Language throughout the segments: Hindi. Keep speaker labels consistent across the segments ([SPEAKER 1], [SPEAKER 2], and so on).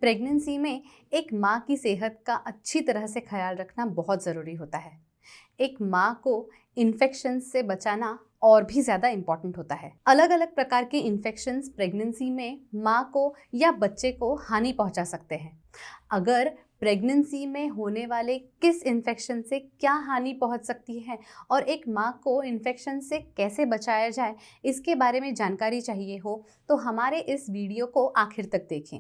[SPEAKER 1] प्रेगनेंसी में एक माँ की सेहत का अच्छी तरह से ख्याल रखना बहुत ज़रूरी होता है। एक माँ को इन्फेक्शन से बचाना और भी ज़्यादा इम्पॉर्टेंट होता है। अलग अलग प्रकार के इन्फेक्शंस प्रेगनेंसी में माँ को या बच्चे को हानि पहुँचा सकते हैं। अगर प्रेगनेंसी में होने वाले किस इन्फेक्शन से क्या हानि पहुँच सकती है और एक माँ को इन्फेक्शन से कैसे बचाया जाए, इसके बारे में जानकारी चाहिए हो तो हमारे इस वीडियो को आखिर तक देखें।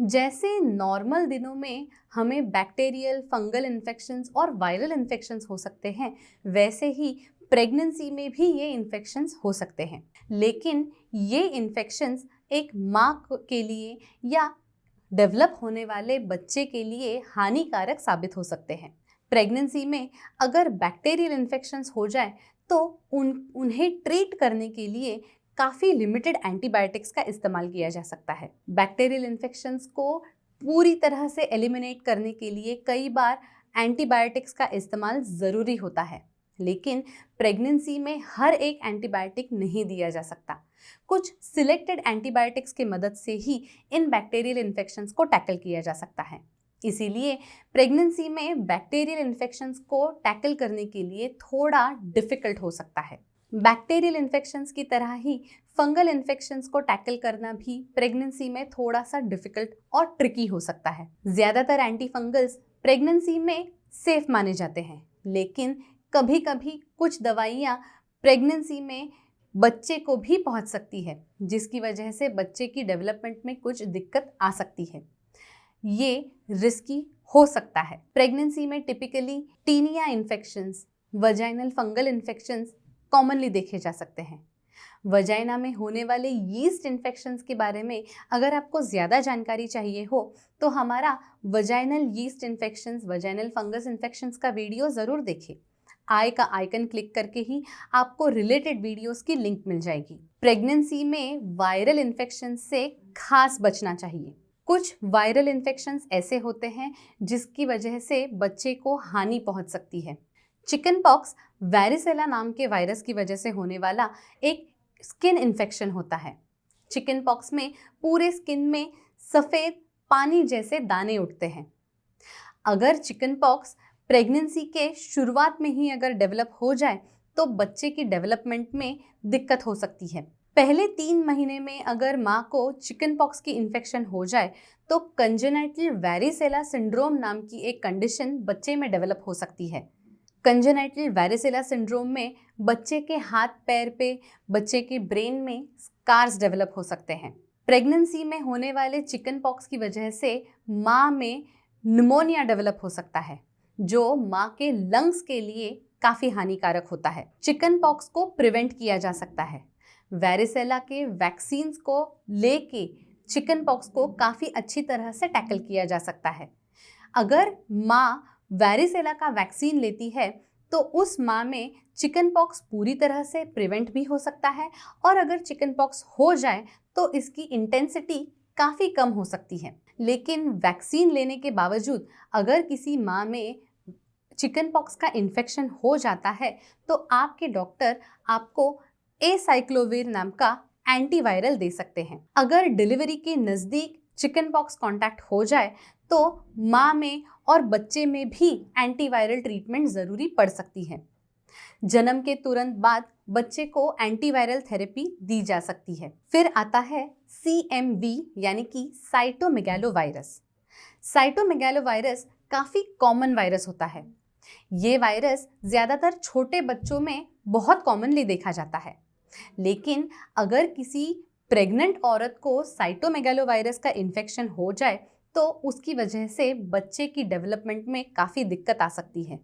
[SPEAKER 1] जैसे नॉर्मल दिनों में हमें बैक्टीरियल, फंगल इन्फेक्शंस और वायरल इन्फेक्शंस हो सकते हैं, वैसे ही प्रेगनेंसी में भी ये इन्फेक्शंस हो सकते हैं। लेकिन ये इन्फेक्शंस एक माँ के लिए या डेवलप होने वाले बच्चे के लिए हानिकारक साबित हो सकते हैं। प्रेगनेंसी में अगर बैक्टीरियल इन्फेक्शंस हो जाए तो उन्हें ट्रीट करने के लिए काफ़ी लिमिटेड एंटीबायोटिक्स का इस्तेमाल किया जा सकता है। बैक्टीरियल इन्फेक्शंस को पूरी तरह से एलिमिनेट करने के लिए कई बार एंटीबायोटिक्स का इस्तेमाल ज़रूरी होता है, लेकिन प्रेगनेंसी में हर एक एंटीबायोटिक नहीं दिया जा सकता। कुछ सिलेक्टेड एंटीबायोटिक्स की मदद से ही इन बैक्टीरियल इन्फेक्शंस को टैकल किया जा सकता है। इसीलिए प्रेगनेंसी में बैक्टीरियल इन्फेक्शंस को टैकल करने के लिए थोड़ा डिफ़िकल्ट हो सकता है। बैक्टीरियल इन्फेक्शंस की तरह ही फंगल इन्फेक्शंस को टैकल करना भी प्रेगनेंसी में थोड़ा सा डिफ़िकल्ट और ट्रिकी हो सकता है। ज़्यादातर एंटीफंगल्स प्रेगनेंसी में सेफ माने जाते हैं, लेकिन कभी कभी कुछ दवाइयाँ प्रेगनेंसी में बच्चे को भी पहुंच सकती है, जिसकी वजह से बच्चे की डेवलपमेंट में कुछ दिक्कत आ सकती है। ये रिस्की हो सकता है। प्रेगनेंसी में typically tinea infections, vaginal fungal infections commonly देखे जा सकते हैं। वजाइना में होने वाले यीस्ट इन्फेक्शंस के बारे में अगर आपको ज़्यादा जानकारी चाहिए हो तो हमारा vaginal yeast infections, vaginal fungus infections का वीडियो ज़रूर देखें। आई का आइकन क्लिक करके ही आपको रिलेटेड वीडियोस की लिंक मिल जाएगी। प्रेगनेंसी में वायरल इन्फेक्शन से खास बचना चाहिए। कुछ वायरल इन्फेक्शंस ऐसे होते हैं जिसकी वजह से बच्चे को हानि पहुंच सकती है। चिकन पॉक्स वैरिसेला नाम के वायरस की वजह से होने वाला एक स्किन इन्फेक्शन होता है। चिकन पॉक्स में पूरे स्किन में सफ़ेद पानी जैसे दाने उठते हैं। अगर चिकन पॉक्स प्रेगनेंसी के शुरुआत में ही अगर डेवलप हो जाए तो बच्चे की डेवलपमेंट में दिक्कत हो सकती है। पहले 3 महीने में अगर माँ को चिकन पॉक्स की इन्फेक्शन हो जाए तो कंजेनाइटल वैरिसेला सिंड्रोम नाम की एक कंडीशन बच्चे में डेवलप हो सकती है। कंजेनाइटल वैरिसेला सिंड्रोम में बच्चे के हाथ पैर पे, बच्चे के ब्रेन में स्कार्स डेवलप हो सकते हैं। प्रेगनेंसी में होने वाले चिकन पॉक्स की वजह से माँ में निमोनिया डेवलप हो सकता है, जो माँ के लंग्स के लिए काफ़ी हानिकारक होता है। चिकन पॉक्स को प्रिवेंट किया जा सकता है। वैरिसेला के वैक्सीन्स को लेके चिकन पॉक्स को काफ़ी अच्छी तरह से टैकल किया जा सकता है। अगर माँ वैरिसेला का वैक्सीन लेती है तो उस माँ में चिकन पॉक्स पूरी तरह से प्रिवेंट भी हो सकता है, और अगर चिकन पॉक्स हो जाए तो इसकी इंटेंसिटी काफ़ी कम हो सकती है। लेकिन वैक्सीन लेने के बावजूद अगर किसी माँ में चिकन पॉक्स का इन्फेक्शन हो जाता है तो आपके डॉक्टर आपको एसाइक्लोविर नाम का एंटीवायरल दे सकते हैं। अगर डिलीवरी के नज़दीक चिकन पॉक्स कांटेक्ट हो जाए तो माँ में और बच्चे में भी एंटीवायरल ट्रीटमेंट ज़रूरी पड़ सकती है। जन्म के तुरंत बाद बच्चे को एंटीवायरल थेरेपी दी जा सकती है। फिर आता है CMV यानी कि साइटोमेगालोवायरस। साइटोमेगालोवायरस काफ़ी कॉमन वायरस होता है। ये वायरस ज़्यादातर छोटे बच्चों में बहुत कॉमनली देखा जाता है, लेकिन अगर किसी प्रेग्नेंट औरत को साइटोमेगालोवायरस का इन्फेक्शन हो जाए तो उसकी वजह से बच्चे की डेवलपमेंट में काफ़ी दिक्कत आ सकती है।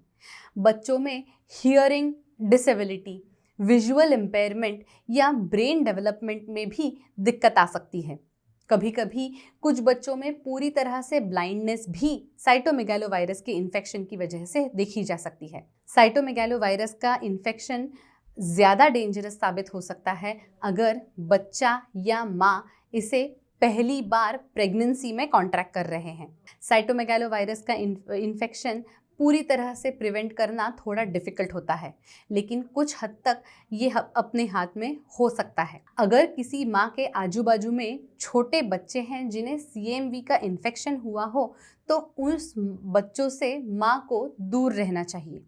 [SPEAKER 1] बच्चों में हियरिंग डिसेबिलिटी, विजुअल इम्पेयरमेंट या ब्रेन डेवलपमेंट में भी दिक्कत आ सकती है। कभी कभी कुछ बच्चों में पूरी तरह से ब्लाइंडनेस भी साइटोमेगालोवायरस के इन्फेक्शन की वजह से देखी जा सकती है। साइटोमेगालोवायरस का इन्फेक्शन ज़्यादा डेंजरस साबित हो सकता है अगर बच्चा या माँ इसे पहली बार प्रेगनेंसी में कॉन्ट्रैक्ट कर रहे हैं। साइटोमेगालोवायरस का इन्फेक्शन पूरी तरह से प्रिवेंट करना थोड़ा डिफ़िकल्ट होता है, लेकिन कुछ हद तक ये अपने हाथ में हो सकता है। अगर किसी माँ के आजू बाजू में छोटे बच्चे हैं जिन्हें CMV का इन्फेक्शन हुआ हो, तो उस बच्चों से माँ को दूर रहना चाहिए।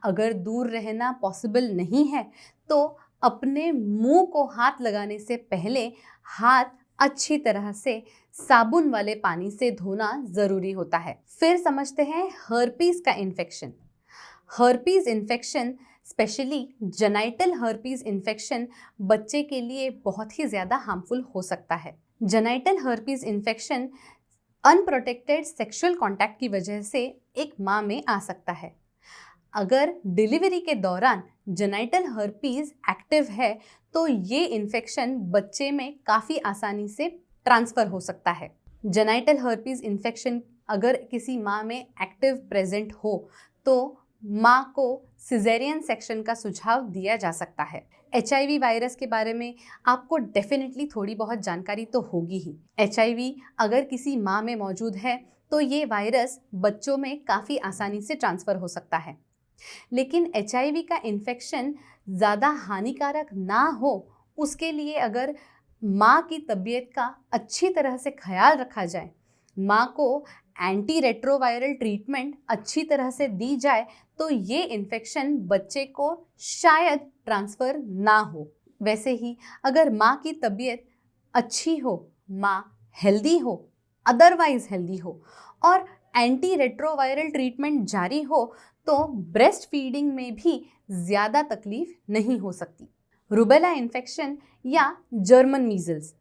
[SPEAKER 1] अगर दूर रहना पॉसिबल नहीं है तो अपने मुंह को हाथ लगाने से पहले हाथ अच्छी तरह से साबुन वाले पानी से धोना ज़रूरी होता है। फिर समझते हैं हर्पीज़ का infection. Herpes infection, specially genital herpes infection, बच्चे के लिए बहुत ही ज़्यादा हार्मफुल हो सकता है। Genital herpes infection unprotected sexual contact की वजह से एक माँ में आ सकता है। अगर डिलीवरी के दौरान जेनाइटल हर्पीज़ एक्टिव है तो ये इन्फेक्शन बच्चे में काफ़ी आसानी से ट्रांसफ़र हो सकता है। जेनाइटल हर्पीज़ इन्फेक्शन अगर किसी माँ में एक्टिव प्रेजेंट हो तो माँ को सिजेरियन सेक्शन का सुझाव दिया जा सकता है। HIV वायरस के बारे में आपको डेफिनेटली थोड़ी बहुत जानकारी तो होगी ही। HIV अगर किसी माँ में मौजूद है तो ये वायरस बच्चों में काफ़ी आसानी से ट्रांसफ़र हो सकता है। लेकिन HIV का इन्फेक्शन ज़्यादा हानिकारक ना हो, उसके लिए अगर माँ की तबीयत का अच्छी तरह से ख्याल रखा जाए, माँ को एंटी रेट्रोवायरल ट्रीटमेंट अच्छी तरह से दी जाए, तो ये इन्फेक्शन बच्चे को शायद ट्रांसफ़र ना हो। वैसे ही अगर माँ की तबीयत अच्छी हो, माँ हेल्दी हो, अदरवाइज हेल्दी हो और एंटी रेट्रोवायरल ट्रीटमेंट जारी हो, तो ब्रेस्ट फीडिंग में भी ज़्यादा तकलीफ नहीं हो सकती। रूबेला इन्फेक्शन या जर्मन मीज़ल्स,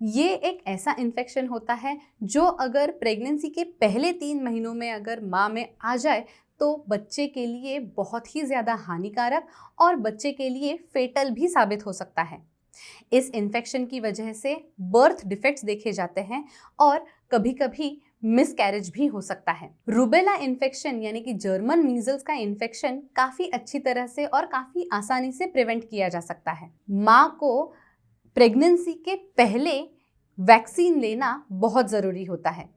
[SPEAKER 1] ये एक ऐसा इन्फेक्शन होता है जो अगर प्रेगनेंसी के पहले 3 महीनों में अगर माँ में आ जाए तो बच्चे के लिए बहुत ही ज़्यादा हानिकारक और बच्चे के लिए फेटल भी साबित हो सकता है। इस इन्फेक्शन की वजह से बर्थ डिफेक्ट्स देखे जाते हैं और कभी-कभी मिसकैरेज भी हो सकता है। रूबेला इन्फेक्शन यानी कि जर्मन मीज़ल्स का इन्फेक्शन काफ़ी अच्छी तरह से और काफ़ी आसानी से प्रिवेंट किया जा सकता है। माँ को प्रेगनेंसी के पहले वैक्सीन लेना बहुत ज़रूरी होता है।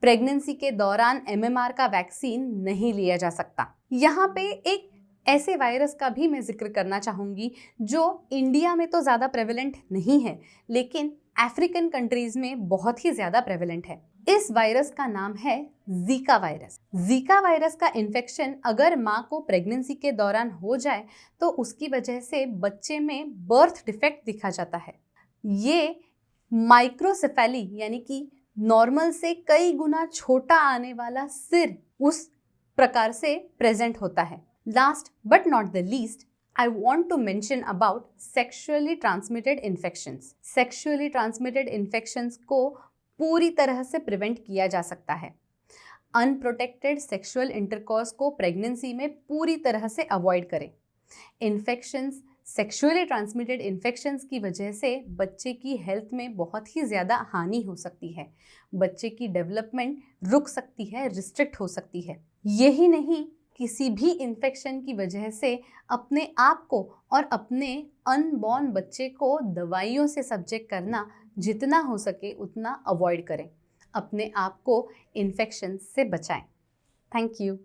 [SPEAKER 1] प्रेगनेंसी के दौरान MMR का वैक्सीन नहीं लिया जा सकता। यहाँ पे एक ऐसे वायरस का भी मैं जिक्र करना चाहूँगी जो इंडिया में तो ज़्यादा प्रेवलेंट नहीं है, लेकिन अफ्रीकन कंट्रीज़ में बहुत ही ज़्यादा प्रेवलेंट है। इस वायरस का नाम है ज़ीका वायरस। ज़ीका वायरस का इन्फेक्शन अगर माँ को प्रेगनेंसी के दौरान हो जाए तो उसकी वजह से बच्चे में बर्थ डिफेक्ट दिखा जाता है। ये माइक्रोसेफेली यानी कि नॉर्मल से कई गुना छोटा आने वाला सिर उस प्रकार से प्रेजेंट होता है। Last but not the least, I want to mention about sexually transmitted infections. Sexually transmitted infections को पूरी तरह से प्रिवेंट किया जा सकता है। अनप्रोटेक्टेड सेक्सुअल इंटरकॉर्स को प्रेगनेंसी में पूरी तरह से अवॉइड करें। इन्फेक्शंस, सेक्सुअली ट्रांसमिटेड इन्फेक्शंस की वजह से बच्चे की हेल्थ में बहुत ही ज़्यादा हानि हो सकती है। बच्चे की डेवलपमेंट रुक सकती है, रिस्ट्रिक्ट हो सकती है। यही नहीं, किसी भी इन्फेक्शन की वजह से अपने आप को और अपने अनबॉर्न बच्चे को दवाइयों से सब्जेक्ट करना जितना हो सके उतना अवॉइड करें। अपने आप को इन्फेक्शन से बचाएं। Thank you.